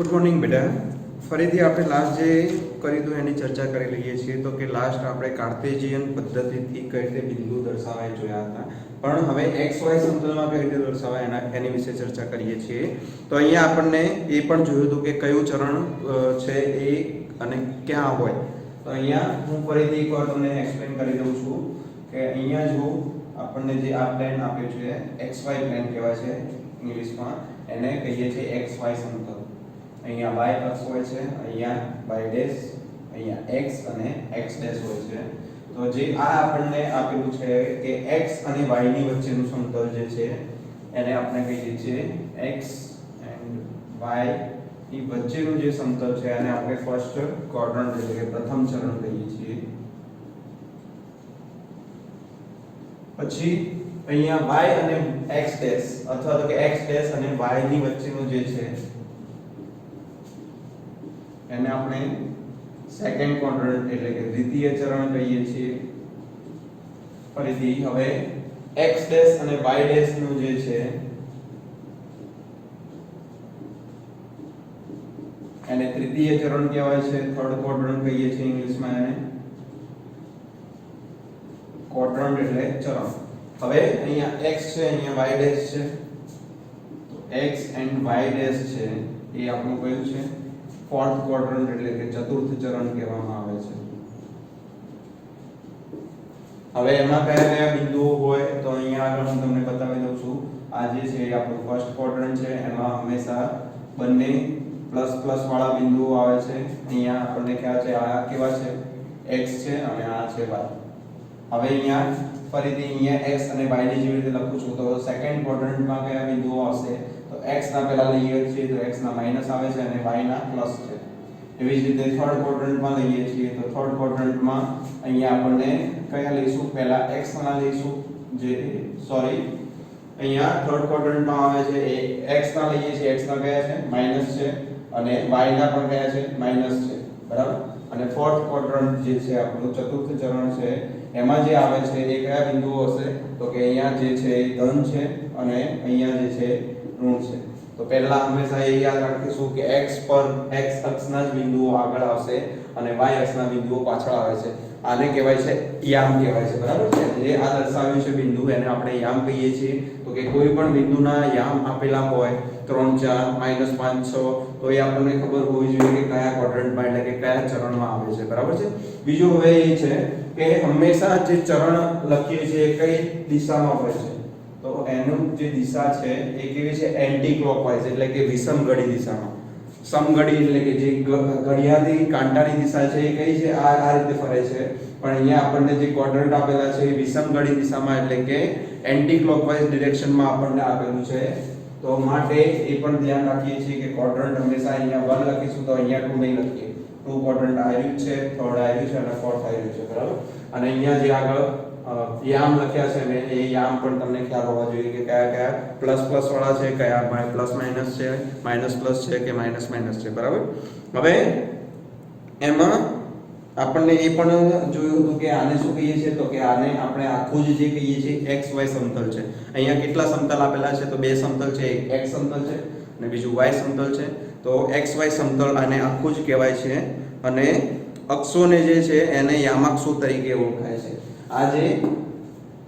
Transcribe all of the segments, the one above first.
Good morning બેટા. ફરીથી આપણે લાસ્ટ જે કર્યું હતું એની ચર્ચા કરી લઈએ છીએ. તો કે લાસ્ટ આપણે કાર્ટેશિયન પદ્ધતિથી કઈ રીતે બિંદુ દર્શાવાય જોયા હતા, પણ હવે એક્સ વાય સમતલમાં કઈ રીતે દર્શાવાય એની વિશે ચર્ચા કરીએ છીએ. તો અહીંયા આપણને એ પણ જોયું હતું કે કયું ચરણ છે એ અને ક્યાં હોય. તો અહીંયા હું ફરીથી એકવાર તમને એક્સપ્લેન કરી દઉં છું કે અહીંયા જો આપણને જે આ પ્લેન આપ્યું છે એક્સ વાય પ્લેન કહેવાય છે ઇંગ્લિશમાં, એને કહીએ છીએ એક્સ વાય સમતલ. અહીંયા y અક્ષ હોય છે, અહીંયા y ડેશ, અહીંયા x અને x ડેશ હોય છે. તો જે આ આપણને આપેલું છે કે x અને y ની વચ્ચેનું સમતલ જે છે એને આપણે કહીએ છીએ x and y ની વચ્ચેનું જે સમતલ છે એને આપણે ફર્સ્ટ ક્વોડ્રન્ટ એટલે કે પ્રથમ ચરણ કહીએ છીએ. પછી અહીંયા y અને x ડેશ અથવા તો કે x ડેશ અને y ની વચ્ચેનું જે છે એને આપણે સેકન્ડ ક્વોડ્રન્ટ એટલે કે દ્વિતીય ચરણ કહીએ છીએ. ફરીથી હવે x ડેશ અને y ડેશ નું જે છે એને તૃતીય ચરણ કહેવાય છે, થર્ડ ક્વોડ્રન્ટ કહીએ છીએ ઇંગ્લિશમાં એને. ક્વોડ્રન્ટ એટલે ચરણ. હવે અહીંયા x છે, અહીંયા y ડેશ છે, તો x and y ડેશ છે એ આપણું કયું છે ફોર્થ ક્વોડ્રન્ટ એટલે કે ચતુર્થ ચરણ કહેવામાં આવે છે. હવે એમાં કયા કયા બિંદુઓ હોય તો અહીંયા આગળ હું તમને બતાવી દઉં છું. આ જે છે એ આપણું ફર્સ્ટ ક્વોડ્રન્ટ છે, એમાં હંમેશા બંને પ્લસ પ્લસ વાળા બિંદુઓ આવે છે. અહીંયા આપણને ખ્યાલ છે આ કેવા છે x છે અને આ છે y. હવે અહીંયા ફરીથી અહીંયા x અને y ની જેવી રીતે લખું છું તો સેકન્ડ ક્વોડ્રન્ટમાં કયા બિંદુઓ આવશે તો x ના પહેલા લઈએ છીએ તો x ના માઈનસ આવે છે અને y ના પ્લસ છે. એવી જ રીતે થર્ડ ક્વોડ્રન્ટમાં લઈએ છીએ તો થર્ડ ક્વોડ્રન્ટમાં અહીંયા આપણને કયા લઈશું પહેલા x ના લઈશું જે સોરી અહીંયા થર્ડ ક્વોડ્રન્ટમાં આવે છે એ x ના લઈએ છીએ, x ના કયા છે માઈનસ છે અને y ના પણ કયા છે માઈનસ છે, બરાબર. અને ફોર્થ ક્વોડ્રન્ટ જે છે આપણું ચતુર્થ ચરણ છે એમાં જે આવે છે એ કયા બિંદુઓ હશે તો કે અહીંયા જે છે એ ધન છે અને અહીંયા જે છે ઋણ છે. તો પહેલા હંમેશા એ યાદ રાખીશું કે x પર x અક્ષના જ બિંદુઓ આગળ આવશે અને y અક્ષના બિંદુઓ પાછળ આવે છે. આને કહેવાય છે યામ કહેવાય છે, બરાબર છે. જે આ દર્શાવ્યું છે બિંદુ એને આપણે યામ કહીએ છીએ. તો કે કોઈ પણ બિંદુના યામ આપેલા હોય 3 4 -5 6 તો એ આપણને ખબર હોવી જોઈએ કે કયા ક્વોડ્રન્ટમાં એટલે કે કયા ચરણમાં આવે છે, બરાબર છે. બીજું હવે એ છે કે હંમેશા જે ચરણ લખીએ છીએ કઈ દિશામાં હોય છે તો એનું જે દિશા છે એ કેવી છે એન્ટી ક્લોકવાઇઝ એટલે કે વિષમઘડી દિશામાં. સમઘડી એટલે કે જે ઘડિયાળની કાંટાની દિશા છે એ કઈ છે આ રીતે ફરે છે, પણ અહીંયા આપણને જે ક્વોડ્રન્ટ આપેલા છે એ વિષમઘડી દિશામાં એટલે કે એન્ટી ક્લોકવાઇઝ ડિરેક્શનમાં આપણને આપેલું છે. તો માટે એ પણ ધ્યાન રાખીએ છીએ કે ક્વોડ્રન્ટ હંમેશા અહીંયા 1 લખીશું તો અહીંયા 2 નહીં લખીએ. 2 ક્વોડ્રન્ટ આવ્યું છે, થર્ડ આવ્યું છે અને ફોર્થ આવ્યું છે, બરાબર. અને અહીંયા જે આગળ યામ લખ્યા છે ને એ યામ પણ તમને ખ્યાલ હોવા જોઈએ કે કયા કયા પ્લસ પ્લસ વાળા છે, કયા પ્લસ માઈનસ છે, માઈનસ પ્લસ છે કે માઈનસ માઈનસ છે, બરાબર. હવે એમાં આપણને એ પણ જોયું હતું કે આને શું કહીએ છીએ તો કે આને આપણે આખું જ જે કહીએ છીએ xy સમતલ છે. અહીંયા કેટલા સમતલ આપેલા છે તો બે સમતલ છે, એક x સમતલ છે અને બીજું y સમતલ છે. તો xy સમતલ આને આખું જ કહેવાય છે અને અક્ષોને જે છે એને યામાક્ષો તરીકે ઓળખાય છે. આ જે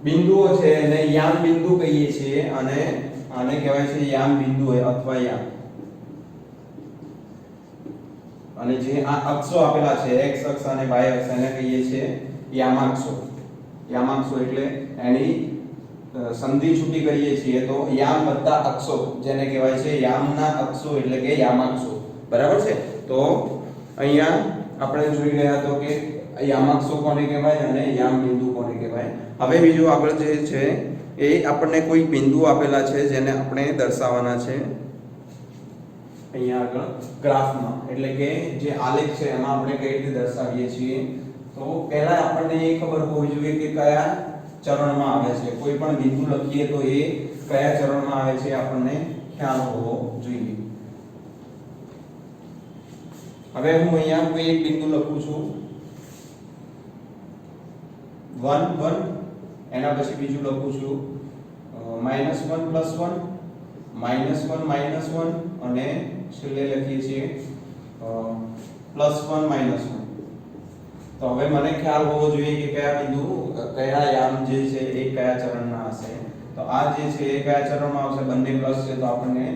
બિંદુઓ છે એને યામ બિંદુ કહીએ છીએ અને આને કહેવાય છે યામ બિંદુ અથવા યામ. અને જે આ અક્ષો આપેલા છે x અક્ષ અને y અક્ષ એને કહીએ છીએ યામાક્ષો. યામાક્ષો એટલે એની સંધિ છૂટી કરીએ છીએ તો યામ વત્તા અક્ષો જેને કહેવાય છે યામના અક્ષો એટલે કે યામાક્ષો, બરાબર છે. તો અહીંયા આપણે જોઈ ગયા તો કે યામાક્ષો કોને કહેવાય અને યામ બિંદુ કોને કહેવાય. હવે બીજું આગળ જે છે એ આપણને કોઈ બિંદુ આપેલા છે જેને આપણે દર્શાવવાના છે અહીંયા આગળ ગ્રાફમાં એટલે કે જે આલેખ છે એમાં આપણે કઈ રીતે દર્શાવીએ છીએ. તો પહેલા આપણને એ ખબર હોવી જોઈએ કે કયા ચરણમાં આવે છે. કોઈ પણ બિંદુ લખીએ તો એ કયા ચરણમાં આવે છે આપણને ખ્યાલ હોવો જોઈએ. હવે હું અહીંયા કોઈ એક બિંદુ લખું છું 1 1, એના પછી બીજું લખું છું -1 + 1 -1 -1 અને છેલ્લે લખીએ છીએ +1 -1. તો હવે મને ખ્યાલ હોવો જોઈએ કે કયા બિંદુ કયા યામ જે છે એ કયા ચરણમાં હશે. તો આ જે છે એ કયા ચરણમાં આવશે? બંને પ્લસ છે તો આપણને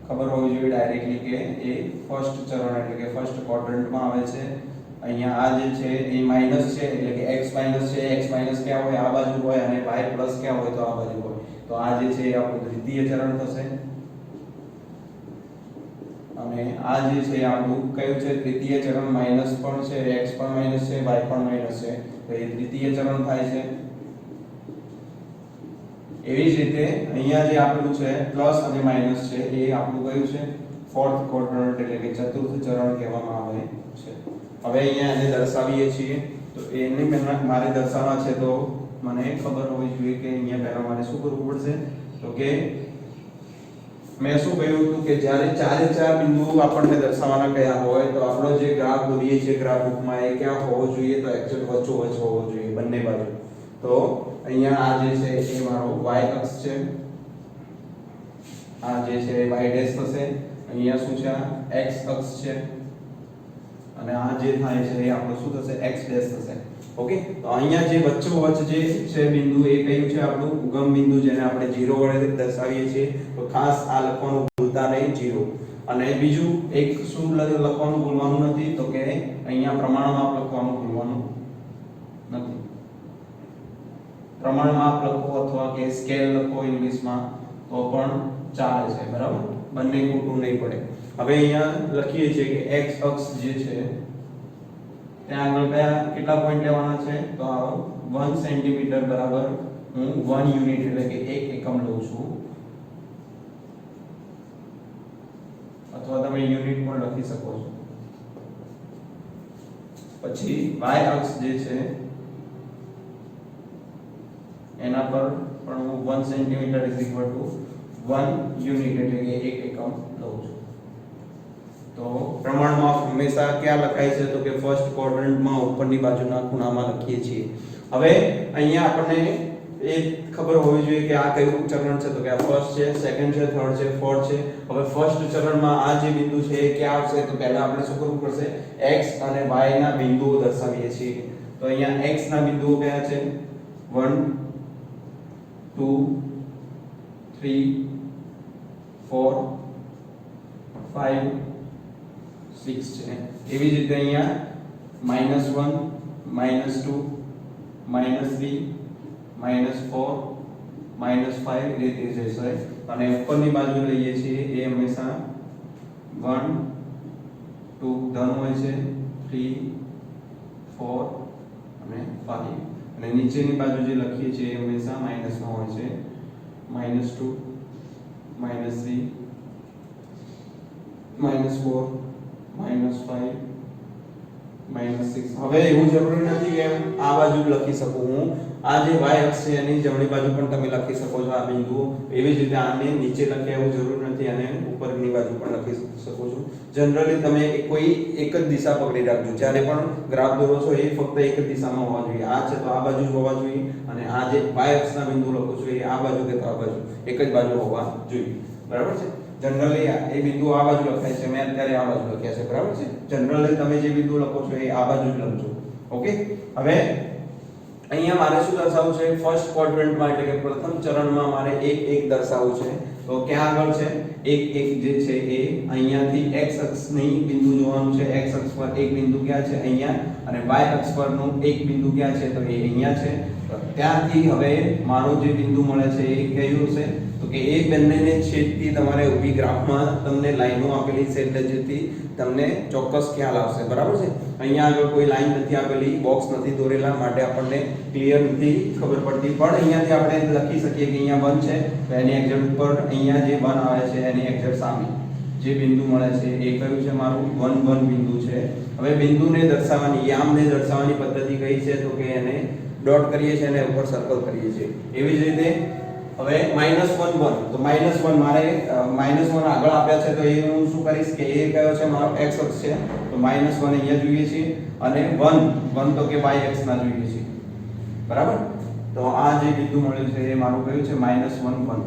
ખબર હોવી જોઈએ ડાયરેક્ટલી કે એ ફર્સ્ટ ચરણ એટલે કે ફર્સ્ટ ક્વોડ્રન્ટમાં આવે છે. અહીંયા આ જે છે એ માઈનસ છે એટલે કે x માઈનસ છે. x માઈનસ ક્યાં હોય? આ બાજુ હોય, અને y પ્લસ ક્યાં હોય? તો આ બાજુ હોય. તો આ જે છે એ આપણું દ્વિતીય ચરણ થશે. અને આ જે છે આપણું કયું છે? તૃતીય ચરણ. માઈનસ પણ છે, x પણ માઈનસ છે, y પણ માઈનસ છે, તો એ તૃતીય ચરણ થાય છે. એવી જ રીતે અહીંયા જે આપેલું છે પ્લસ અને માઈનસ છે એ આપણું કયું છે? ફોર્થ ક્વોડ્રન્ટ એટલે કે ચતુર્થ ચરણ કહેવામાં આવે છે. હવે અહીંયા એને દર્શાવીએ છીએ. તો એને મારે દર્શાવવા છે તો મને ખબર હોવી જોઈએ કે અહીંયા પહેલા મારે શું કરવું પડશે? તો કે મેં શું કહ્યું હતું કે જ્યારે ચારે ચાર બિંદુઓ આપણને દર્શાવવાના કયા હોય તો આપણો જે ગ્રાફ દોરીએ છીએ ગ્રાફ બુકમાં એ ક્યાં હોવો જોઈએ? તો એક્ઝેક્ટ વચ્ચોવચ્ચ હોવો જોઈએ બંને બાજુ. તો અહીંયા આ જે છે એ મારો y અક્ષ છે, આ જે છે y ડેશ થશે. અહીંયા શું છે? આ x અક્ષ છે, અને આ જે થાય છે એ આપણો શું થશે? x ડેશ થશે. ઓકે, તો અહીંયા જે વચ્ચોવચ્ચ જે છે બિંદુ એ કયું છે? આપણું ઉગમ બિંદુ, જેને આપણે 0 વડે દર્શાવીએ છીએ. તો ખાસ આ લખવાનું ભૂલતા નહીં, 0. અને બીજું એક શું લખવાનું ભૂલવાનું નથી? તો કે અહીંયા પ્રમાણમાપ લખવાનું ભૂલવાનું નથી. પ્રમાણમાપ લખો અથવા કે સ્કેલ લખો ઇંગ્લિશમાં તો પણ ચાલે છે, બરાબર? બંને ખોટું નહીં પડે. હવે અહીંયા લખીએ છીએ કે x અક્ષ જે છે ત્યાં આગળ કયા કેટલા પોઈન્ટ લેવાના છે? તો 1 સેન્ટીમીટર બરાબર હું 1 યુનિટ એટલે કે 1 એકમ લઉં છું, અથવા તમે યુનિટ પણ લખી શકો છો. પછી y અક્ષ જે છે એના પર પણ હું 1 સેન્ટીમીટર = 1 યુનિટ એટલે કે 1 એકમ લઉં છું. તો પ્રમાણમાં હંમેશા ક્યાં લખાય છે? તો કે ફર્સ્ટ ક્વોડ્રન્ટમાં ઉપરની બાજુના ખૂણામાં લખીએ છીએ. હવે અહીંયા આપણને એ ખબર હોવી જોઈએ કે આ કયું ચરણ છે? તો કે આ ફર્સ્ટ છે, સેકન્ડ છે, થર્ડ છે, ફોર્થ છે. હવે ફર્સ્ટ ચરણમાં આ જે બિંદુ છે એ ક્યાં આવશે? તો પહેલા આપણે શું કરવું પડશે? x અને y ના બિંદુઓ દર્શાવીએ છીએ. તો અહીંયા x ના બિંદુઓ કયા છે? 1 2 3 4 5 6 છે. એવી જ રીતે અહીંયા -1 -2 -3 -4 -5 રીતે જશે. અને ઉપરની બાજુ લઈએ છીએ એ હંમેશા 1 2 ધન હોય છે, 3 4 અને 5. અને નીચેની બાજુ જે લખીએ છીએ એ હંમેશા માઈનસમાં હોય છે, -2 -3 -4 -5 -6. હવે એવું જરૂરી નથી કે આ બાજુ લખી શકું હું. આ જે y અક્ષ છે એની જમણી બાજુ પણ તમે લખી શકો છો આ બિંદુઓ. એવી જ રીતે આને નીચે લખે એવું જરૂર નથી, અને ઉપરની બાજુ પણ લખી શકો છો. જનરલી તમે કોઈ એક જ દિશા પકડી રાખજો. જ્યારે પણ ગ્રાફ દોરો છો એ ફક્ત એક જ દિશામાં હોવા જોઈએ. આ છે તો આ બાજુ જ હોવા જોઈએ, અને આ જે y અક્ષના બિંદુ લખો છો એ આ બાજુ કે આ બાજુ એક જ બાજુ હોવા જોઈએ, બરાબર છે? જનરલી એ બિંદુ આ બાજુ લખાય છે, મેં અત્યારે આ બાજુ લખ્યા છે, બરાબર છે? જનરલી તમે જે બિંદુ લખો છો એ આ બાજુ જ લખજો. ઓકે, હવે અહીંયા મારે શું દર્શાવવું છે? ફર્સ્ટ ક્વોડ્રન્ટમાં એટલે કે પ્રથમ ચરણમાં મારે 1 1 દર્શાવવું છે. તો ક્યાં આગળ છે 1 1 જે છે એ અહીંયાથી x અક્ષની બિંદુ જોવાનું છે. x અક્ષ પર એક બિંદુ ક્યાં છે? અહીંયા. અને y અક્ષ પરનું એક બિંદુ ક્યાં છે? તો એ અહીંયા છે. તો ત્યાંથી હવે મારું જે બિંદુ મળે છે એ કયું છે? તો કે એ બંનેને છેદતી તમારે ઊભી ગ્રાફમાં તમને લાઈનો આપેલી છે, એટલે જેથી તમને ચોક્કસ ખ્યાલ આવશે, બરાબર છે? અહીંયા આગળ કોઈ લાઈન નથી આપેલી, બોક્સ નથી દોરેલા, માટે આપણને ક્લિયર નથી ખબર પડતી. પણ અહીંયાથી આપણે લખી શકીએ કે અહીંયા 1 છે, તો એની એક્ઝેક્ટ ઉપર અહીંયા જે 1 આવે છે એની એક્ઝેક્ટ સામે જે બિંદુ મળે છે એ કયું છે? મારું 1 1 બિંદુ છે. હવે બિંદુને દર્શાવવાની, યામને દર્શાવવાની પદ્ધતિ કઈ છે? તો કે એને ડોટ કરીએ છીએ અને ઉપર સર્કલ કરીએ છીએ. એવી જ રીતે હવે -1 1 તો -1 મારે -1 આગળ આપ્યા છે, તો એ હું શું કરીશ કે એ કયો છે? મારો x અક્ષ છે, તો -1 અહીંયા જોઈએ છીએ, અને 1 1 તો કે y અક્ષ ના જોઈએ છીએ, બરાબર? તો આ જે બિંદુ મળ્યું છે એ મારું કયું છે? -1 1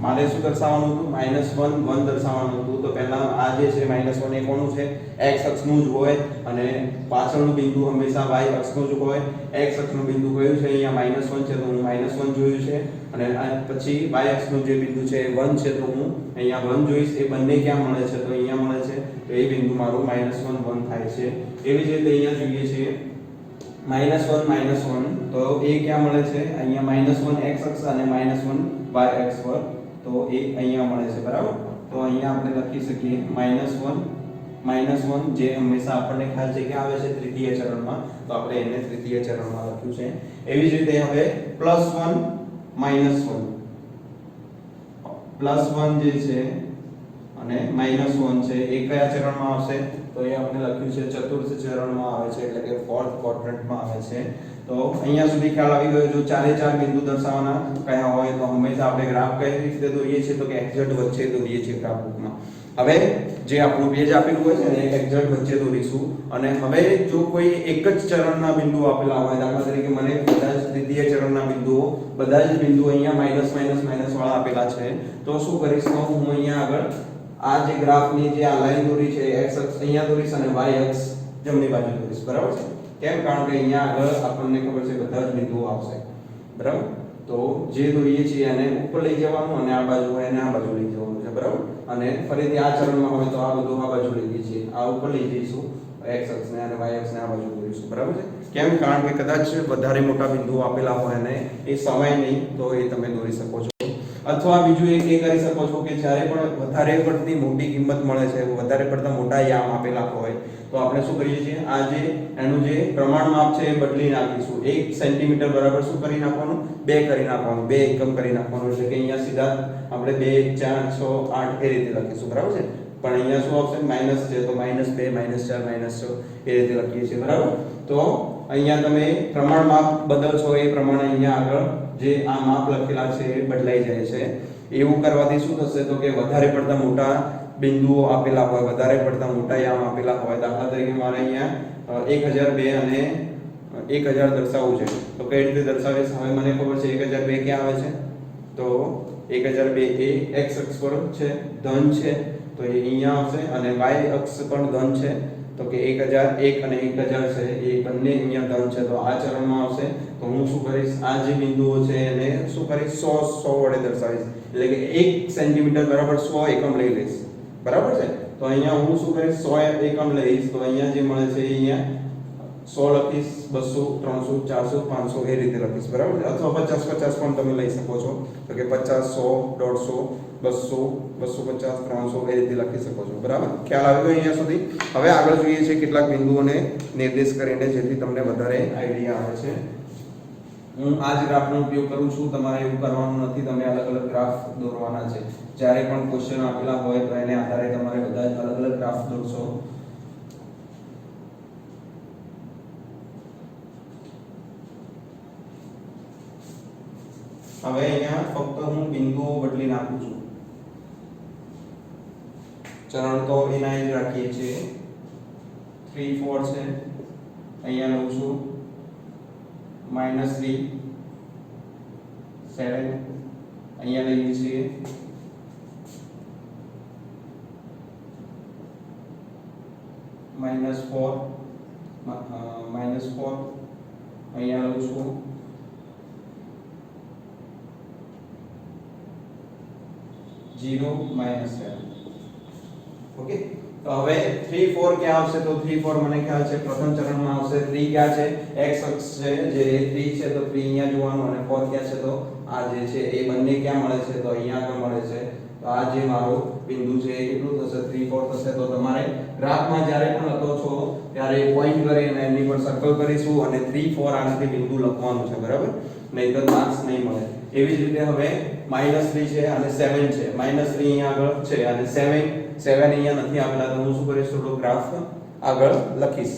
મારે શું દર્શાવવાનું હતું -1 1 દર્શાવવાનું હતું તો પહેલા આ જે છે -1 એ કોનું છે x અક્ષનું જ હોય અને પાછળનું બિંદુ હંમેશા y અક્ષનું જ હોય x અક્ષનું બિંદુ કયું છે અહીંયા -1 છે તો હું -1 જોયું છે અને પછી y અક્ષનું જે બિંદુ છે એ 1 છે તો હું અહીંયા 1 જોઈશ એ બંને ક્યાં મળે છે તો અહીંયા મળે છે તો એ બિંદુ મારું -1 1 થાય છે એવી જ રીતે અહીંયા જોઈએ છીએ -1 -1 તો એ ક્યાં મળે છે અહીંયા -1 x અક્ષ અને -1 y અક્ષ પર તો એ અહીંયા મળે છે બરાબર તો અહીંયા આપણે લખી શકીએ -1 જે હંમેશા આપણને ખ્યાલ છે કે આવે છે તૃતીય ચરણમાં તો આપણે એને તૃતીય ચરણમાં લખ્યું છે એવી જ રીતે હવે +1 -1 જે છે અને -1 છે એ કયા ચરણમાં આવશે તો એ આપણે લખ્યું છે ચતુર્થ ચરણમાં આવે છે એટલે કે ફોર્થ ક્વોડ્રન્ટમાં આવે છે તો અહીંયા સુધી ખ્યાલ આવી ગયો જો ચારે ચાર બિંદુ દર્શાવવાના કયા હોય તો હંમેશા આપણે ગ્રાફ કઈ રીતે દોરીએ છીએ તો કે એક્ઝેક્ટ વચ્ચે દોરીએ છીએ ગ્રાફ બુકમાં હવે જે આપણું પેજ આપેલું હોય છે ને એક એક્ઝેક્ટ વચ્ચે દોરીશું અને હવે જો કોઈ એક જ ચરણના બિંદુ આપેલા હોય દાખલા તરીકે મને બધા જ તૃતીય ચરણના બિંદુઓ બધા જ બિંદુઓ અહીંયા માઈનસ વાળા આપેલા છે તો શું કરીશ તો હું અહીંયા આગળ આ જે ગ્રાફની જે આ લાઈન દોરી છે x અક્ષ અહીંયા દોરીશ અને y અક્ષ જમણી બાજુ દોરીશ બરાબર છે કેમ કારણ કે અહીંયા આગળ આપણને ખબર છે બધા જ બિંદુઓ આવશે બરાબર તો જે દોરીએ છીએ એને ઉપર લઈ જવાનું અને આ બાજુ હોય એને આ બાજુ લઈ જવાનું છે બરાબર અને ફરીથી આ ચરણમાં હોય તો આ બધું આ બાજુ લઈ જઈએ છીએ આ ઉપર લઈ જઈશું x અક્ષને અને y અક્ષને આ બાજુ દોરીશું બરાબર છે કેમ કારણ કે કદાચ વધારે મોટા બિંદુઓ આપેલા હોય અને એ સમય નહીં તો એ તમે દોરી શકો છો અથવા બીજું એક એ કરી શકો છો કે જ્યારે પણ વધારે પડતી મોટી કિંમત મળે છે વધારે પડતા મોટા યામ આપેલા હોય તો આપણે શું કરીએ છીએ આ જે એનું જે પ્રમાણ માપ છે એ બદલી નાખીશું 1 સેન્ટીમીટર બરાબર શું કરી નાખવાનું 2 કરી નાખવાનું 2 એકમ કરી નાખવાનું એટલે કે અહીંયા સીધા આપણે 2 4 6 8 એ રીતે લખીશું બરાબર છે પણ અહીંયા શું આવશે માઈનસ છે તો -2 -4 -6 એ રીતે લખીએ છીએ બરાબર તો અહીંયા તમે પ્રમાણ માપ બદલશો એ પ્રમાણે અહીંયા આગળ જે આ માપ લખેલા છે એ બદલાઈ જાય છે એવું કરવાથી શું થશે તો કે વધારે પડતા મોટા બિંદુઓ આપેલા હોય વધારે પડતા મોટા યામ આપેલા હોય દાખલા તરીકે મારે અહીંયા 1002 અને 1000 દર્શાવવું છે તો કઈ રીતે દર્શાવીશ હવે મને ખબર છે 1002 ક્યાં આવે છે તો 1002 એ x અક્ષ પર છે ધન છે તો એ અહીંયા આવશે અને y અક્ષ પણ ધન છે તો કે 1001 અને 1000 છે એ બંને અહીંયા ધન છે તો આ ચરણમાં આવશે તો હું શું કરીશ આ જે બિંદુઓ છે એને શું કરીશ 100 વડે દર્શાવીશ એટલે કે 1 સેન્ટીમીટર બરાબર 100 એકમ લઈ લઈશ બરાબર છે તો અહીંયા હું શું કરીશ 100 એકમ લઈશ તો અહીંયા જે મળે છે અહીંયા 100 લખીશ 200 300 400 500 એ રીતે લખીશ બરાબર છે અથવા 50 50 પણ તમે લઈ શકો છો તો કે 50 100 150 200 250 300 એ રીતે લખી શકો છો બરાબર ખ્યાલ આવી ગયો અહીંયા સુધી હવે આગળ જોઈએ છે કેટલાક બિંદુઓને નિર્દેશ કરીને જેથી તમને વધારે આઈડિયા આવે છે હું આ જ ગ્રાફનો ઉપયોગ કરું છું તમારે એવું કરવાનું નથી તમે અલગ અલગ ગ્રાફ દોરવાના છે જ્યારે પણ ક્વેશ્ચન આપેલા હોય તો એને આધારે તમારે બધા અલગ અલગ ગ્રાફ દોરશો હવે અહીંયા ફક્ત હું બિંદુઓ બદલી નાખું છું ચરણ તો એના જ રાખીએ છીએ 3 4 છે અહીંયા લઉં છું -3 7 અહીંયા લઈએ છીએ -4 અહીંયા લઉં છું 0 -7 ઓકે તો હવે 3 4 ક્યાં આવશે તો 3 4 મને ખ્યાલ છે પ્રથમ ચરણમાં આવશે 3 ક્યાં છે x અક્ષ છે જે 3 છે તો 3 અહીંયા જોવાનું અને 4 ક્યાં છે તો આ જે છે એ બંને ક્યાં મળે છે તો અહીંયા આગળ મળે છે તો આ જે મારો બિંદુ છે એ કેટલું થશે 3 4 થશે તો તમારે ગ્રાફમાં જ્યારે પણ લખો છો ત્યારે પોઈન્ટ કરી અને એની પર સર્કલ કરીશું અને 3 4 આ રીતે બિંદુ લખવાનું છે બરાબર નહીંતર માર્ક્સ નહીં મળે એવી જ રીતે હવે -3 છે અને 7 છે -3 અહીંયા આગળ છે અને 7 અહીંયા નથી આપેલા તો હું શું કરીશ થોડો ગ્રાફ આગળ લખીશ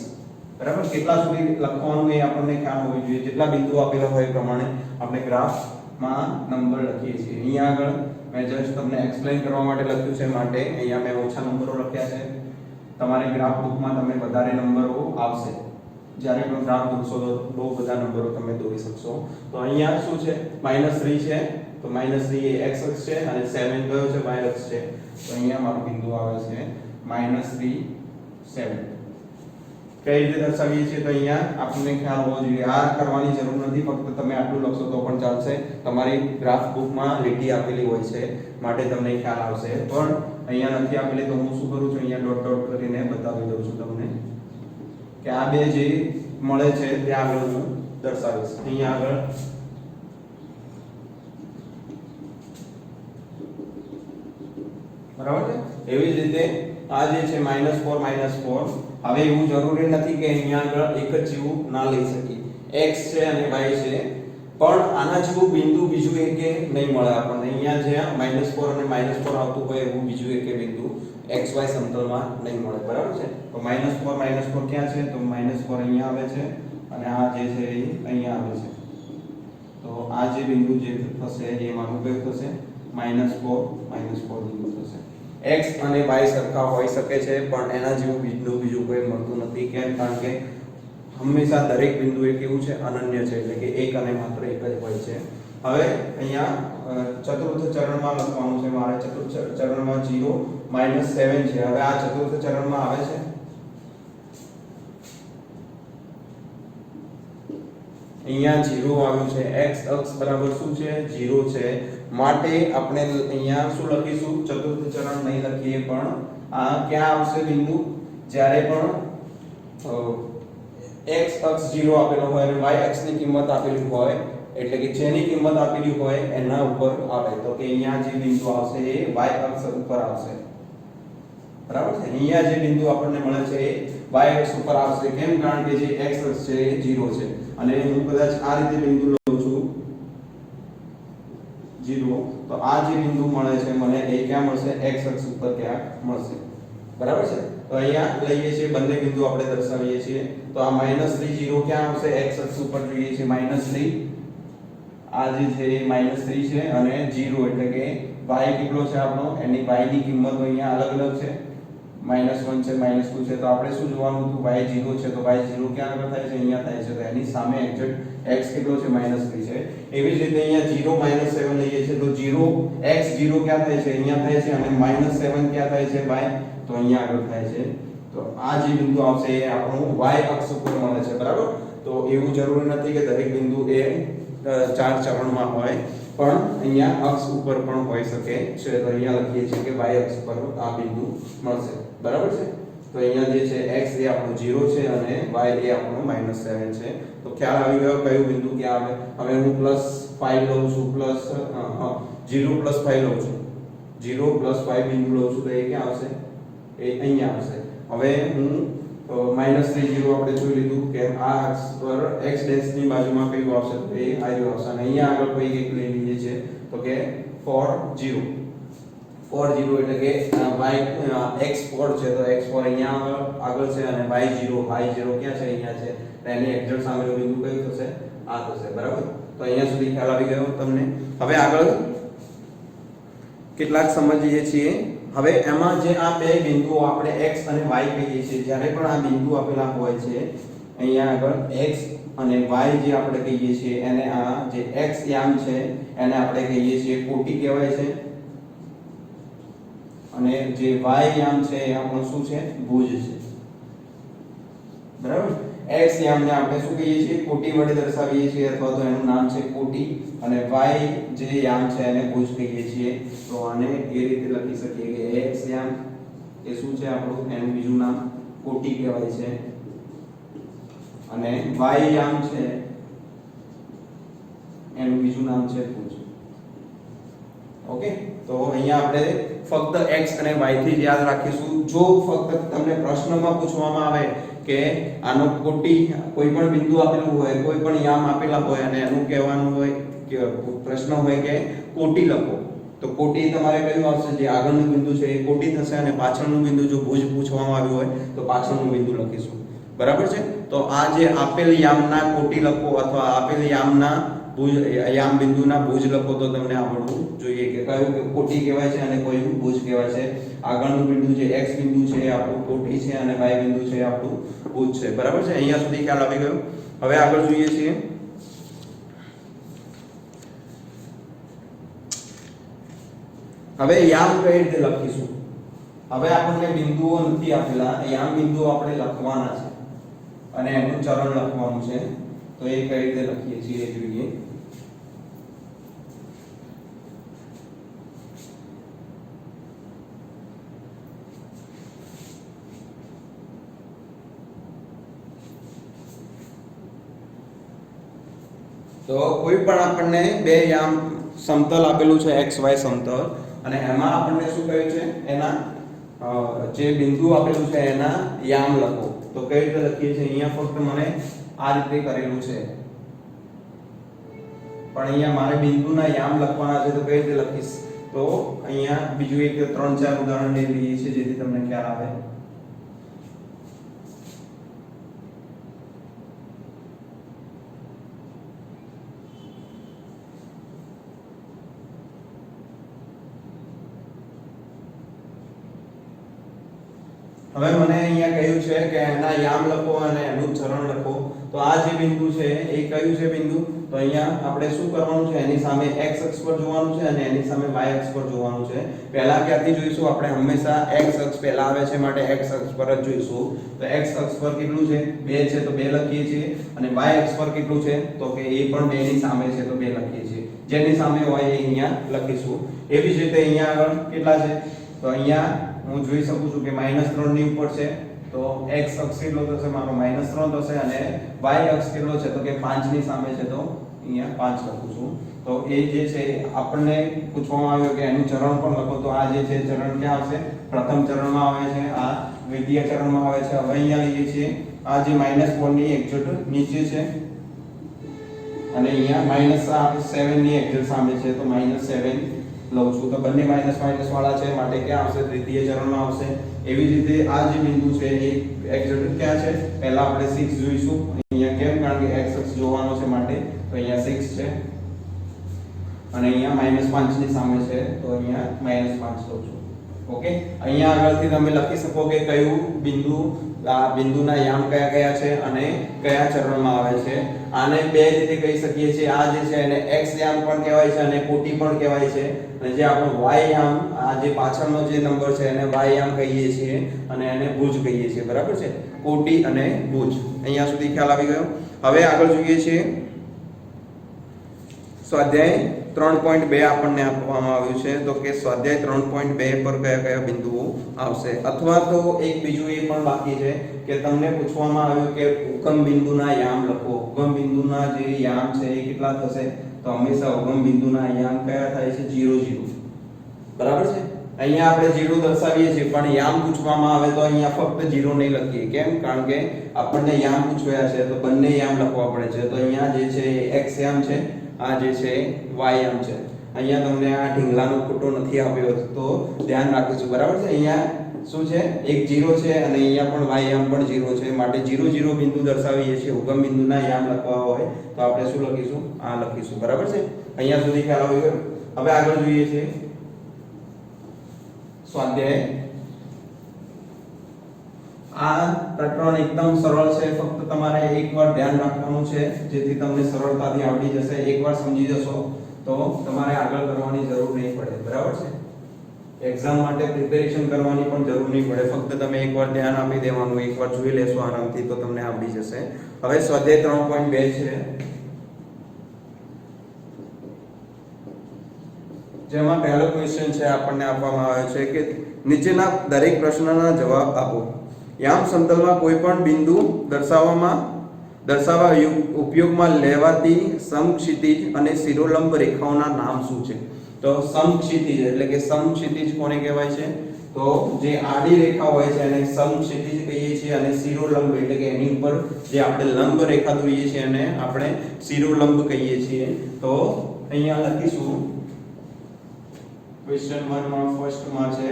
બરાબર કેટલા સુધી લખવાનું એ આપણને ખ્યાલ હોવી જોઈએ જેટલા બિંદુઓ આપેલા હોય એ પ્રમાણે આપણે ગ્રાફમાં નંબર લખીએ છીએ અહીંયા આગળ મેં જસ્ટ તમને એક્સપ્લેન કરવા માટે લખ્યું છે માટે અહીંયા મેં ઓછા નંબરો લખ્યા છે તમારે ગ્રાફ બુકમાં તમે વધારે નંબરો આવશે જ્યારે પણ ગ્રાફ દોરશો તો બહુ બધા નંબરો તમે દોરી શકશો તો અહીંયા શું છે -3 છે તો -3 એ x અક્ષ છે અને 7 કયો છે y અક્ષ છે. તો અહીંયા મારું બિંદુ આવે છે -3 7. કઈ રીતે દર્શાવીએ છીએ તો અહીંયા આપણને ખ્યાલ હોવો જોઈએ. આ કરવાની જરૂર નથી, ફક્ત તમે આટલું લખશો તો પણ ચાલશે. તમારી ગ્રાફ બુકમાં લીટી આપેલી હોય છે માટે તમને ખ્યાલ આવશે, પણ અહીંયા નથી આપેલી. તો હું શું કરું છું, અહીંયા ડોટ ડોટ કરીને બતાવી દઉં છું તમને કે આ બે જે મળે છે ત્યાં આગળ હું દર્શાવીશ. અહીંયા આગળ બરાબર છે. એવી જ રીતે આ જે છે -4 -4. હવે એવું જરૂરી નથી કે અહીંયા આગળ એક જ જેવું ના લઈ શકીએ. x છે અને y છે, પણ આના જેવું બિંદુ બીજું એકે નહીં મળે આપણને. અહીંયા જ્યાં -4 અને -4 આવતું હોય એવું બીજું એકે બિંદુ xy સમતલમાં નહીં મળે. બરાબર છે. તો -4 ક્યાં છે? તો -4 અહીંયા આવે છે અને આ જે છે એ અહીંયા આવે છે. તો આ જે બિંદુ જે થશે એ મારું કયું થશે? -4 બિંદુ થશે. x અને y સરખા હોઈ શકે છે, પણ એના જેવું બિંદુ બીજું કોઈ મળતું નથી. કેમ? કારણ કે હંમેશા દરેક બિંદુ એ કેવું છે? અનન્ય છે, એટલે કે એક અને માત્ર એક જ હોય છે. હવે અહીંયા ચતુર્થ ચરણમાં લખવાનું છે મારે. ચતુર્થ ચરણમાં 0 -7 છે. હવે આ ચતુર્થ ચરણમાં આવે છે અહીંયા 0 આવ્યું છે. x અક્ષ બરાબર શું છે? 0 છે. માટે આપણે અહીંયા શું લખીશું? ચતુર્થ ચરણ નહીં લખીએ, પણ આ ક્યાં આવશે બિંદુ? જ્યારે પણ x અક્ષ 0 આપેલો હોય અને y અક્ષની કિંમત આપેલી હોય, એટલે કે જેની કિંમત આપેલી હોય એના ઉપર આવે. તો કે અહીંયા જે બિંદુ આવશે એ y અક્ષ ઉપર આવશે. બરાબર છે. અહીંયા જે બિંદુ આપણને મળે છે એ y અક્ષ ઉપર આવશે. કેમ? કારણ કે જે x અક્ષ છે એ 0 છે. અને હું કદાચ આ રીતે બિંદુ લઉં છું 0, તો આ જે બિંદુ મળે છે મને એ ક્યાં મળશે? x અક્ષ ઉપર ક્યાં મળશે. બરાબર છે. તો અહીંયા લઈએ છીએ બંને બિંદુ આપણે દર્શાવીએ છીએ. તો આ -3 0 ક્યાં આવશે? x અક્ષ ઉપર જોઈએ છે -3. આ જે છે એ -3 છે અને 0 એટલે કે y કેટલો છે આપણો? એની y ની કિંમતો અહીંયા અલગ અલગ છે. -1 છે, -2 છે. તો આપણે શું જોવાનું હતું? y 0 છે, તો y 0 ક્યાં આગળ થાય છે? અહીંયા થાય છે. તો એની સામે એક્ઝેક્ટ x કેટલો છે? -3 છે. એવી જ રીતે અહીંયા 0 -7 લઈએ છીએ તો 0 x 0 ક્યાં થાય છે? અહીંયા થાય છે. અને -7 ક્યાં થાય છે? y તો અહીંયા આગળ થાય છે. તો આ જે બિંદુ આવશે એ આપણું y અક્ષ ઉપર મળે છે. બરાબર. તો એવું જરૂરી નથી કે દરેક બિંદુ એ 4 ચરણમાં હોય, પણ અહીંયા અક્ષ ઉપર પણ હોઈ શકે છે. તો અહીંયા લખીએ છીએ કે y અક્ષ પર આ બિંદુ મળશે. બરાબર છે. તો અહીંયા જે છે x એ આપણું 0 છે અને y એ આપણું -7 છે. તો ખ્યાલ આવી ગયો કયું બિંદુ ક્યાં આવે. હવે હું +5 લઉં છું, 0 + 5 લઉં છું, 0 + 5 બિંદુ લઉં છું, તો એ ક્યાં આવશે? એ અહીંયા આવશે. હવે હું -3 0 આપણે જોઈ લીધું કે આ અક્ષ પર x ની બાજુમાં કયું આવશે? તો એ આયુ આવશે. અને અહીંયા આગળ કોઈ એક લઈ લઈએ છે તો કે 4 0 એટલે કે x4 છે, તો x4 અહીંયા આગળ છે અને y0 ક્યાં છે? અહીંયા છે. તો એની એક્ઝેક્ટ સામેનું બિંદુ કયું થશે? આ થશે. બરાબર. તો અહીંયા સુધી ખ્યાલ આવી ગયો તમને. હવે આગળ કેટલાક સમજીએ છીએ. હવે એમાં જે આ બે બિંદુઓ આપણે x અને y કહીએ છીએ, જ્યારે પણ આ બિંદુ આપેલા હોય છે અહીંયા આગળ x અને y જે આપણે કહીએ છીએ, એને આ જે x યામ છે એને આપણે કહીએ છીએ કોટી કહેવાય છે, અને જે y યામ છે એ આપણો શું છે? ભુજ છે. બરાબર. x યામને આપણે શું કહીએ છીએ? કોટી વડે દર્શાવીએ છીએ, અથવા તો એનું નામ છે કોટી, અને y જે યામ છે એને ભુજ કહીએ છીએ. તો આને એ રીતે લખી શકીએ કે x યામ એ શું છે આપણું? એનું બીજું નામ કોટી કહેવાય છે, અને y યામ છે એનું બીજું નામ છે ભુજ. ઓકે. તો અહીંયા આપણે ફક્ત x અને y થી જ યાદ રાખીશું. જો ફક્ત તમને પ્રશ્નમાં પૂછવામાં આવે કે આનો કોટી કોઈ પણ બિંદુ આપેલું હોય, કોઈ પણ યામ આપેલા હોય અને એનું કહેવાનું હોય કે પ્રશ્ન હોય કે કોટી લખો, તો કોટી તમારે કયું આવશે? જે આગળનું બિંદુ છે એ કોટી થશે, અને પાછળનું બિંદુ જો ભુજ પૂછવામાં આવ્યું હોય તો પાછળનું બિંદુ લખીશું. બરાબર છે. તો આ જે આપેલ યામના કોટી લખો અથવા આપેલ યામના ભુજ યામ બિંદુના ભુજ લખો તો તમને આવડવું જોઈએ કે કયું કોટી કહેવાય છે અને કયું ભુજ કહેવાય છે. આગળનું બિંદુ જે x બિંદુ છે એ આપણું કોટી છે અને y બિંદુ છે એ આપણું ભુજ છે. બરાબર છે. અહીંયા સુધી ખ્યાલ આવી ગયો. હવે આગળ જોઈએ છીએ હવે યામ કઈ રીતે લખીશું? હવે આપણને બિંદુઓ નથી આપેલા, યામ બિંદુઓ આપણે લખવાના છે અને એનું ચરણ લખવાનું છે. તો એ કઈ રીતે લખીએ છીએ એ જોઈએ. તો કોઈ પણ આપણને બે યામ સમતલ આપેલું છે x y સમતલ અને એમાં આપણને શું કહ્યું છે? એના જે બિંદુ આપેલું છે એના યામ લખો. તો કઈ રીતે લખીએ છીએ? અહીંયા ફક્ત મને આ રીતે કરેલું છે, પણ અહીંયા મારે બિંદુના યામ લખવાના છે. તો કઈ રીતે લખીશ? તો અહીંયા બીજું એક 3-4 ઉદાહરણ લઈ લઈએ છીએ જેથી તમને ખ્યાલ આવે. હવે મને અહીંયા કહ્યું છે કે એના યામ લખો અને એનું ચરણ લખો. તો આ જે બિંદુ છે એ કયું છે બિંદુ? તો અહીંયા આપણે શું કરવાનું છે? એની સામે x અક્ષ પર જોવાનું છે અને એની સામે y અક્ષ પર જોવાનું છે. પહેલા ક્યાંથી જોઈશું? આપણે હંમેશા x અક્ષ પહેલા આવે છે માટે x અક્ષ પર જ જોઈશું. તો x અક્ષ પર કેટલું છે? 2 છે, તો 2 લખીએ છીએ. અને y અક્ષ પર કેટલું છે? તો કે એ પણ 2 ની સામે છે, તો 2 લખીએ છીએ. જેની સામે હોય એ અહીંયા લખીશું. એવી જ રીતે અહીંયા આગળ કેટલા છે? તો અહીંયા હું જોઈ શકું છું કે -3 ની ઉપર છે. તો x અક્ષ કેટલો થશે? મારો -3 થશે. અને y અક્ષ કેટલો છે? તો કે 5 ની સામે છે, તો અહીંયા 5 લખું છું. તો એ જે છે આપણને પૂછવામાં આવ્યું કે એનું ચરણ પણ લખો. તો આ જે છે ચરણ ક્યાં આવશે? પ્રથમ ચરણમાં આવે છે, આ દ્વિતીય ચરણમાં આવે છે. હવે અહીંયા લઈએ છીએ આ જે -4 ની એક્ઝેક્ટ નીચે છે અને અહીંયા -7 ની એક્ઝેક્ટ સામે છે, તો -7 લઉં છું. તો બંને માઈનસ વાળા છે માટે ક્યાં આવશે? દ્વિતીય ચરણમાં આવશે. એવી જ રીતે આ જે બિંદુ છે એ એક્ઝેક્ટ ક્યાં છે? પહેલા આપણે 6 જોઈશું. અહીંયા કેમ? કારણ કે x અક્ષ જોવાનો છે માટે. તો અહીંયા 6 છે અને અહીંયા -5 ની સામે છે, તો અહીંયા -5 લઉં છું. ઓકે, અહીંયા આગળથી તમે લખી શકો કે કયું બિંદુ, આ બિંદુના યામ કયા કયા છે અને કયા ચરણમાં આવે છે. આને બે રીતે કહી શકીએ છીએ. આ જે છે એને x યામ પણ કહેવાય છે અને કોટી પણ કહેવાય છે. અને જે આપણો y યામ, આ જે પાછળનો જે નંબર છે એને y યામ કહીએ છીએ અને એને ભુજ કહીએ છીએ. બરાબર છે? કોટી અને ભુજ. અહીંયા સુધી ખ્યાલ આવી ગયો. હવે આગળ જોઈએ છીએ સ્વાધ્યાય 3.2 આપણને આપવામાં આવ્યું છે. તો કે સ્વાધ્યાય 3.2 પર કયા કયા બિંદુઓ આવશે? અથવા તો એક બીજું એ પણ બાકી છે કે તમને પૂછવામાં આવ્યું કે ઉગમ બિંદુના યામ લખો. ઉગમ બિંદુના જે યામ છે એ કેટલા થશે? તો હંમેશા ઉગમ બિંદુના યામ કયા થાય છે? 0 0. બરાબર છે? અહીંયા આપણે 0 દર્શાવીએ છીએ, પણ યામ પૂછવામાં આવે તો અહીંયા ફક્ત 0 નહીં લખીએ. કેમ? કારણ કે આપણને યામ પૂછવાયા છે તો બંને યામ લખવા પડે છે. તો અહીંયા જે છે x યામ છે, આ જે છે y યામ છે. અહીંયા તમને આ ઢીંગલાનો ફોટો નથી આપ્યો તો ધ્યાન રાખીશું. બરાબર છે? અહીંયા શું છે? એક 0 છે અને અહીંયા પણ y યામ પણ 0 છે માટે 0 0 બિંદુ દર્શાવીએ છીએ. ઉગમ બિંદુના યામ લખવા હોય તો આપણે શું લખીશું? આ લખીશું. બરાબર છે? અહીંયા સુધી ખ્યાલ આવી ગયો. હવે આગળ જોઈએ છે સ્વાધ્યાય. આ પ્રકરણ એકદમ સરળ છે. ફક્ત તમારે એકવાર ધ્યાન રાખવાનું છે જેથી તમને સરળતાથી આવડી જશે. એકવાર સમજી જશો તો તમારે આગળ કરવાની જરૂર નહીં પડે. બરાબર છે? એક્ઝામ માટે પ્રિપેરેશન કરવાની પણ જરૂર નહીં પડે. ફક્ત તમે એકવાર ધ્યાન આપી દેવાનું, એકવાર જોઈ લેશો આરામથી તો તમને આવડી જશે. હવે સ્વાધ્યાય 3.2 છે જેમાં પહેલો ક્વેશ્ચન છે આપણને આપવામાં આવ્યો છે કે નીચેના દરેક પ્રશ્નના જવાબ આપો. યામ સમતલમાં કોઈ પણ બિંદુ દર્શાવવા ઉપયોગમાં લેવાતી સમક્ષિતિજ અને શિરોલંબ રેખાઓના નામ શું છે? તો સમક્ષિતિજ એટલે કે સમક્ષિતિજ કોને કહેવાય છે? તો જે આડી રેખા હોય છે એને સમક્ષિતિજ કહીએ છીએ અને શિરોલંબ એટલે કે એની ઉપર જે આપણે લંબ રેખા દોરીએ છીએ એને આપણે શિરોલંબ કહીએ છીએ. તો અહીંયા લખીશું ક્વેશ્ચન 1 માં ફર્સ્ટ માં છે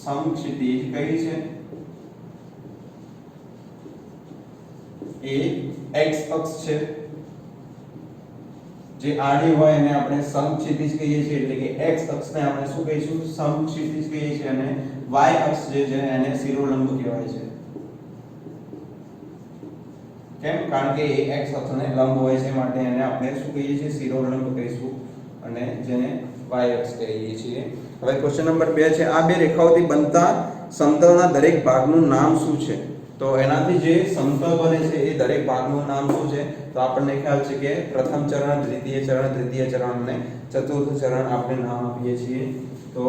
સમક્ષિતિજ કઈ છે? એ x અક્ષ છે. જે આડી હોય એને આપણે સમક્ષિતિજ કહીએ છીએ એટલે કે x અક્ષને આપણે શું કહીશું? સમક્ષિતિજ કહીએ છીએ અને y અક્ષ જે છે એને શિરોલંબ કહેવાય છે. કેમ? કારણ કે એ x અક્ષને લંબ હોય છે માટે એને આપણે શું કહીએ છીએ? શિરોલંબ કહીશું અને જેને y અક્ષ કહીએ છીએ. હવે ક્વેશ્ચન નંબર 2 છે આ બે રેખાઓથી બનતા સમતલના દરેક ભાગનું નામ શું છે? તો એનાથી જે સમતલ બને છે એ દરેક ભાગનું નામ શું છે? તો આપણને ખ્યાલ છે કે પ્રથમ ચરણ, દ્વિતીય ચરણ, તૃતીય ચરણ અને ચતુર્થ ચરણ આપણે નામ આપીએ છીએ. તો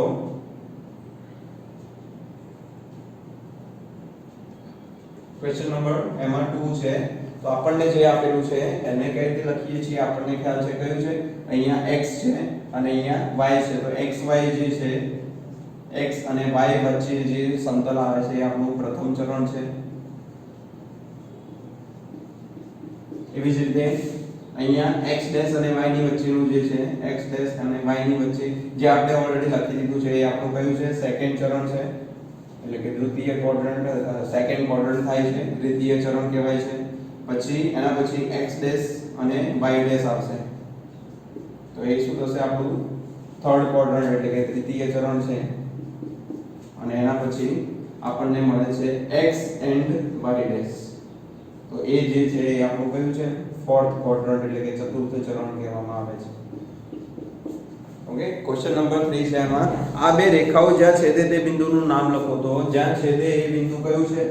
ક્વેશ્ચન નંબર એમાં 2 છે. તો આપણને જે આપેલું છે એને કઈ રીતે લખીએ છીએ? આપણને ખ્યાલ છે કયું છે? અહીંયા x છે અને અહીંયા y છે. તો xy જે છે, x અને y વચ્ચે જે સમતલ આવે છે એ આપણું પ્રથમ ચરણ છે. એવી જ રીતે અહીંયા x ડેશ અને y ની વચ્ચેનું જે છે, x ડેશ અને y ની વચ્ચે જે આપણે ઓલરેડી લખી દીધું છે એ આપણું કયું છે? સેકન્ડ ચરણ છે. એટલે કે દ્વિતીય ક્વોડ્રન્ટ, સેકન્ડ ક્વોડ્રન્ટ થાય છે, દ્વિતીય ચરણ કહેવાય છે. પછી એના પછી x ડેશ અને y ડેશ આવશે. તો એ શું થશે? આપણું થર્ડ ક્વોડ્રન્ટ એટલે કે તૃતીય ચરણ છે. અને એના પછી આપણને મળે છે x એન્ડ y ડેશ. તો એ જે છે એ આપણું કયું છે? ફોર્થ ક્વોડ્રન્ટ એટલે કે ચતુર્થ ચરણ કહેવામાં આવે છે. ઓકે, ક્વેશ્ચન નંબર 3 છે. એમાં આ બે રેખાઓ જ્યાં છેદે તે બિંદુનું નામ લખો. તો જ્યાં છેદે એ બિંદુ કયું છે?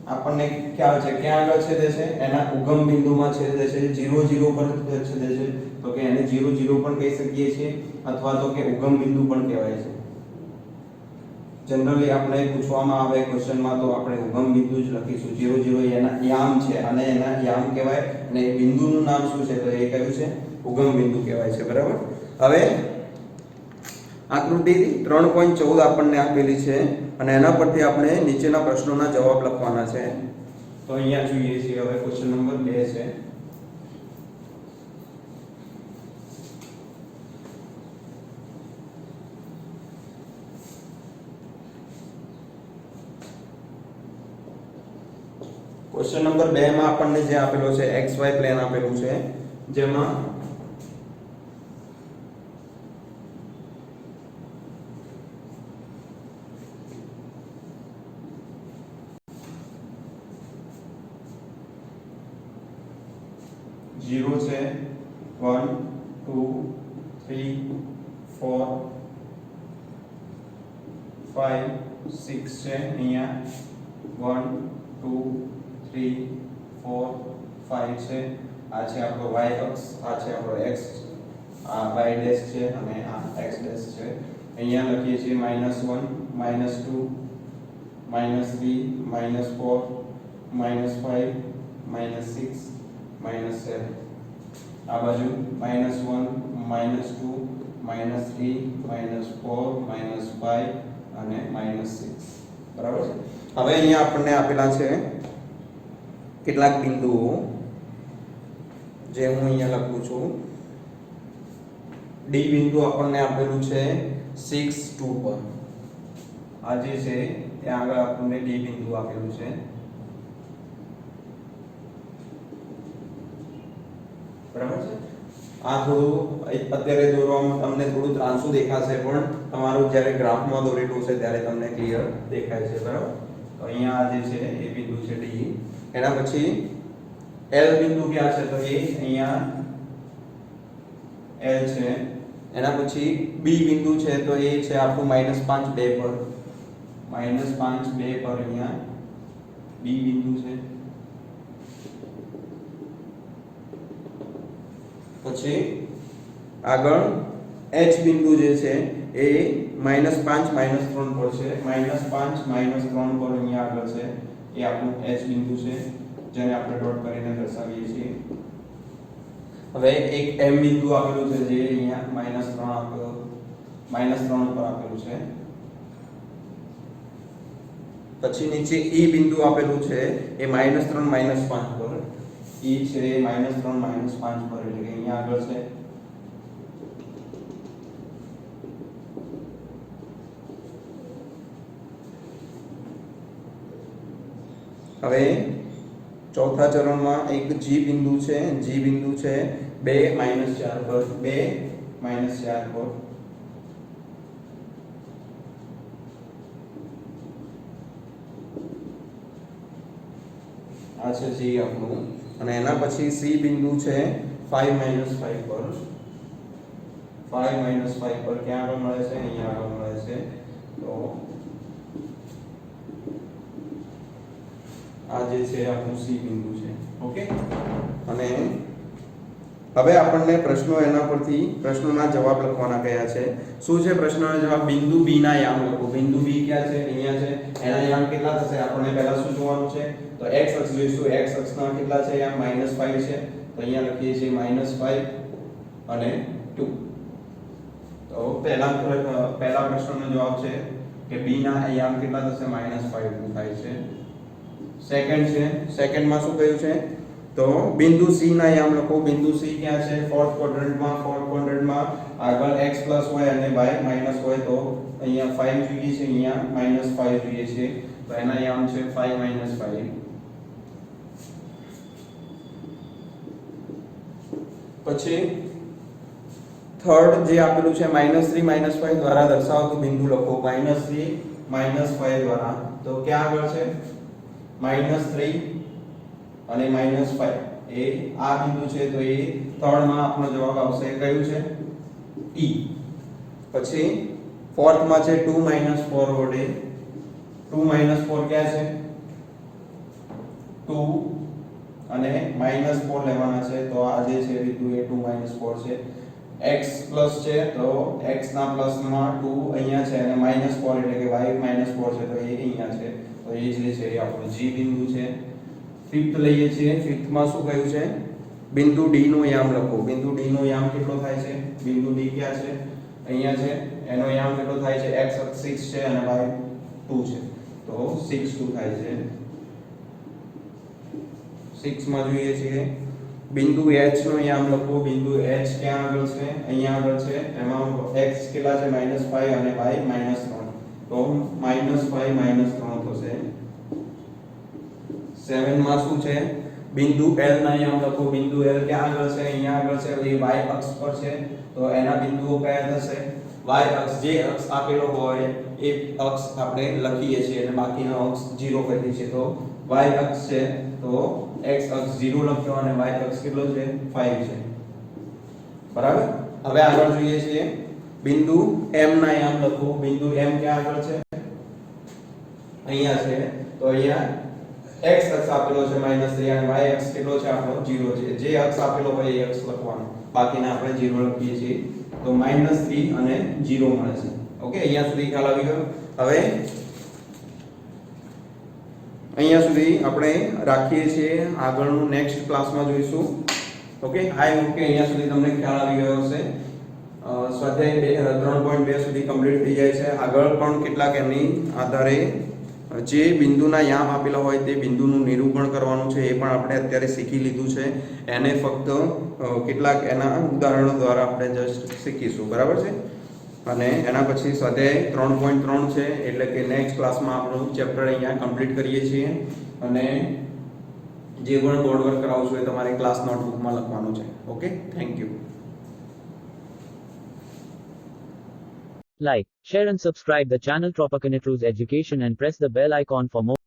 આપણને ખ્યાલ છે ક્યાં આગળ છેદે છે? એના ઉગમ બિંદુમાં છેદે છે. 0 0 પર છેદે છે. તો કે એને 0 0 પણ કહી શકીએ છીએ અથવા તો કે ઉગમ બિંદુ પણ કહેવાય છે. જનરલી આપણે પૂછવામાં આવે ક્વેશ્ચનમાં તો આપણે ઉગમ બિંદુ જ લખીશું. 0 0 એના યામ છે અને એના યામ કહેવાય અને એ બિંદુનું નામ શું છે? તો એ કયું છે? ઉગમ બિંદુ કહેવાય છે. બરાબર. હવે આકૃતિ 3.14 આપણને આપેલી છે અને એના પરથી આપણે નીચેના પ્રશ્નોના જવાબ લખવાના છે. તો અહીંયા જોઈએ છીએ. હવે ક્વેશ્ચન નંબર 2 છે. ક્વેશ્ચન નંબર 2 માં આપણને જે આપેલો છે xy પ્લેન આપેલું છે, જેમાં ઝીરો છે, 1 2 3 4 5 6 છે. અહીંયા 1 2 3 4 5 છે. આ છે આપણો y અક્ષ, આ છે આપણો x, આ y ડેશ છે અને આ x ડેશ છે. અહીંયા લખીએ છીએ -1 -2 -3 -4 -5 -6 -7. આ બાજુ -1 -2 -3 -4 -5 અને -6. બરાબર છે. હવે અહીંયા આપણને આપેલા છે કેટલાક બિંદુઓ, જે હું અહીંયા લખું છું. ડી બિંદુ આપણને આપેલું છે 6 2 પર. આ જે છે ત્યાં આગળ આપણને ડી બિંદુ આપેલું છે. બરાબર છે. આ થોડું અત્યારે દોરવામાં તમને થોડું ત્રાંસુ દેખાશે, પણ તમારું જ્યારે ગ્રાફમાં દોરેલું છે ત્યારે તમને ક્લિયર દેખાય છે. બરાબર. તો અહીંયા આ જે છે એ બિંદુ છે ડી. એના પછી એલ બિંદુ ક્યાં છે? તો એ અહીંયા એલ છે. એના પછી બી બિંદુ છે તો એ છે આપણું -5 2 પર. -5 2 પર અહીંયા બી બિંદુ છે. પછી આગળ એચ બિંદુ જે છે એ -5 -3 પર છે. -5 -3 પર અહીંયા આગળ છે એ આપણું એચ બિંદુ છે, જેને આપણે ડોટ કરીને દર્શાવીએ છીએ. હવે એક એમ બિંદુ આપેલું છે જે અહીંયા -3 આપેલું, -3 પર આપેલું છે. પછી નીચે ઈ બિંદુ આપેલું છે એ -3 -5 પર. ઈ છે -3 -5 પર, એટલે કે અહીંયા આગળ છે. હવે ચોથા ચરણમાં એક જી બિંદુ છે. જી બિંદુ છે 2 -4 પર. 2 -4 પર. આ છે જી આપણું. અને એના પછી સી બિંદુ છે 5 -5 પર. 5 - 5 પર ક્યાં આગળ મળે છે? અહીંયા આગળ મળે છે. તો આ જે છે આપણું સી બિંદુ છે. ઓકે, અને હવે આપણને પ્રશ્નો એના પરથી પ્રશ્નોના જવાબ લખવાના કયા છે. શું છે પ્રશ્નોના જવાબ? બિંદુ બી ના યામ લખો. બિંદુ બી ક્યાં છે? અહીંયા છે. એના યામ કેટલા થશે? આપણને પહેલા શું જોવાનું છે? તો x અક્ષ જોઈશું. x અક્ષના કેટલા છે? યામ -5 છે. તો અહીંયા લખીએ છીએ -5 અને 2. તો પહેલા પ્રશ્નનો જવાબ છે કે b ના યામ કેટલા થશે? -5 2 થાય છે. સેકન્ડ છે. સેકન્ડમાં શું કહ્યું છે? તો બિંદુ C ના યામ લખો. બિંદુ C ક્યાં છે? ફોર્થ ક્વોડ્રન્ટમાં આગળ x પ્લસ હોય અને y માઈનસ હોય. તો અહીંયા 5 જોઈએ છે, અહીંયા -5 જોઈએ છે. તો એના યામ છે 5 - 5. પછી થર્ડ જે આપેલું છે -3 - 5 દ્વારા દર્શાવતું બિંદુ લખો. -3 - 5 દ્વારા તો ક્યાં આગળ છે? -3 અને -5 એ આ બિંદુ છે. તો એ થર્ડ માં આપણો જવાબ આવશે. કયું છે? E. પછી ફોર્થ માં છે 2 - 4 વડે 2 - 4 ક્યાં છે? 2 અને -4 લેવાના છે. તો આ જે છે બિંદુ એ 2 - 4 છે. x પ્લસ છે તો x ના પ્લસમાં 2 અહીંયા છે અને -4 એટલે કે y -4 છે. તો એ અહીંયા છે. તો એ જે છે એ આપણું G બિંદુ છે. ફિફ્થ લઈએ છીએ. ફિફ્થ માં શું કહ્યું છે? બિંદુ D નો યામ લખો. બિંદુ D નો યામ કેટલો થાય છે? બિંદુ D ક્યાં છે? અહીંયા છે. એનો યામ કેટલો થાય છે? x અક્ષ 6 છે અને y 2 છે. તો 6 2 થાય છે. 6 માં જોઈએ છીએ બિંદુ H નો યામ લખો. બિંદુ H ક્યાં આગળ છે? અહીંયા આગળ છે. એમાં x કેટલા છે? -5 અને y -3. તો -5 -3 થશે. 7 માં શું છે? બિંદુ L ના યામ લખો. બિંદુ L ક્યાં આગળ છે? અહીંયા આગળ છે. એ y અક્ષ પર છે. તો એના બિંદુઓ કયા થશે? y અક્ષ જે અક્ષ આપેલો હોય એ અક્ષ આપણે લખીએ છીએ અને બાકીનો અક્ષ 0 કરીએ છીએ. તો y અક્ષ છે તો x અક્ષ 0 લખ્યો અને y અક્ષ કેટલો છે? 5 છે. બરાબર. હવે આગળ જોઈએ છીએ બિંદુ M ના યામ લખો. બિંદુ M ક્યાં આગળ છે? અહીંયા છે. તો અહીંયા x અક્ષ આપેલો છે -3 અને y અક્ષ કેટલો છે આપણો? 0 છે. જે અક્ષ આપેલો હોય એ અક્ષ લખવાનો, બાકીના આપણે 0 લખીએ છીએ. તો -3 અને 0 મળે છે. ઓકે, અહીંયા સુધી ખ્યાલ આવી ગયો. હવે અહીંયા સુધી આપણે રાખીએ છીએ. આગળનું નેક્સ્ટ ક્લાસમાં જોઈશું. ઓકે, આઈ હોપ કે અહીંયા સુધી તમને ખ્યાલ આવી ગયો હશે. સ્વાધ્યાય 3.2 સુધી કમ્પ્લીટ થઈ જાય છે. આગળ પણ કેટલાક એની આધારે જે બિંદુના યામ આપેલા હોય તે બિંદુનું નિરૂપણ કરવાનું છે. એ પણ આપણે અત્યારે શીખી લીધું છે. એને ફક્ત કેટલાક એના ઉદાહરણો દ્વારા આપણે જસ્ટ શીખીશું. બરાબર છે. અને એના પછી સ્વાધ્યાય 3.3 છે. એટલે કે નેક્સ્ટ ક્લાસમાં આપણું ચેપ્ટર અહીંયા કમ્પ્લીટ કરીએ છીએ. અને જે પણ બોર્ડ વર્ક કરાવું છું એ તમારે ક્લાસ નોટબુકમાં લખવાનું છે. Okay, thank you. Like, share and subscribe the channel Tropicanatruz Education and press the bell icon for more.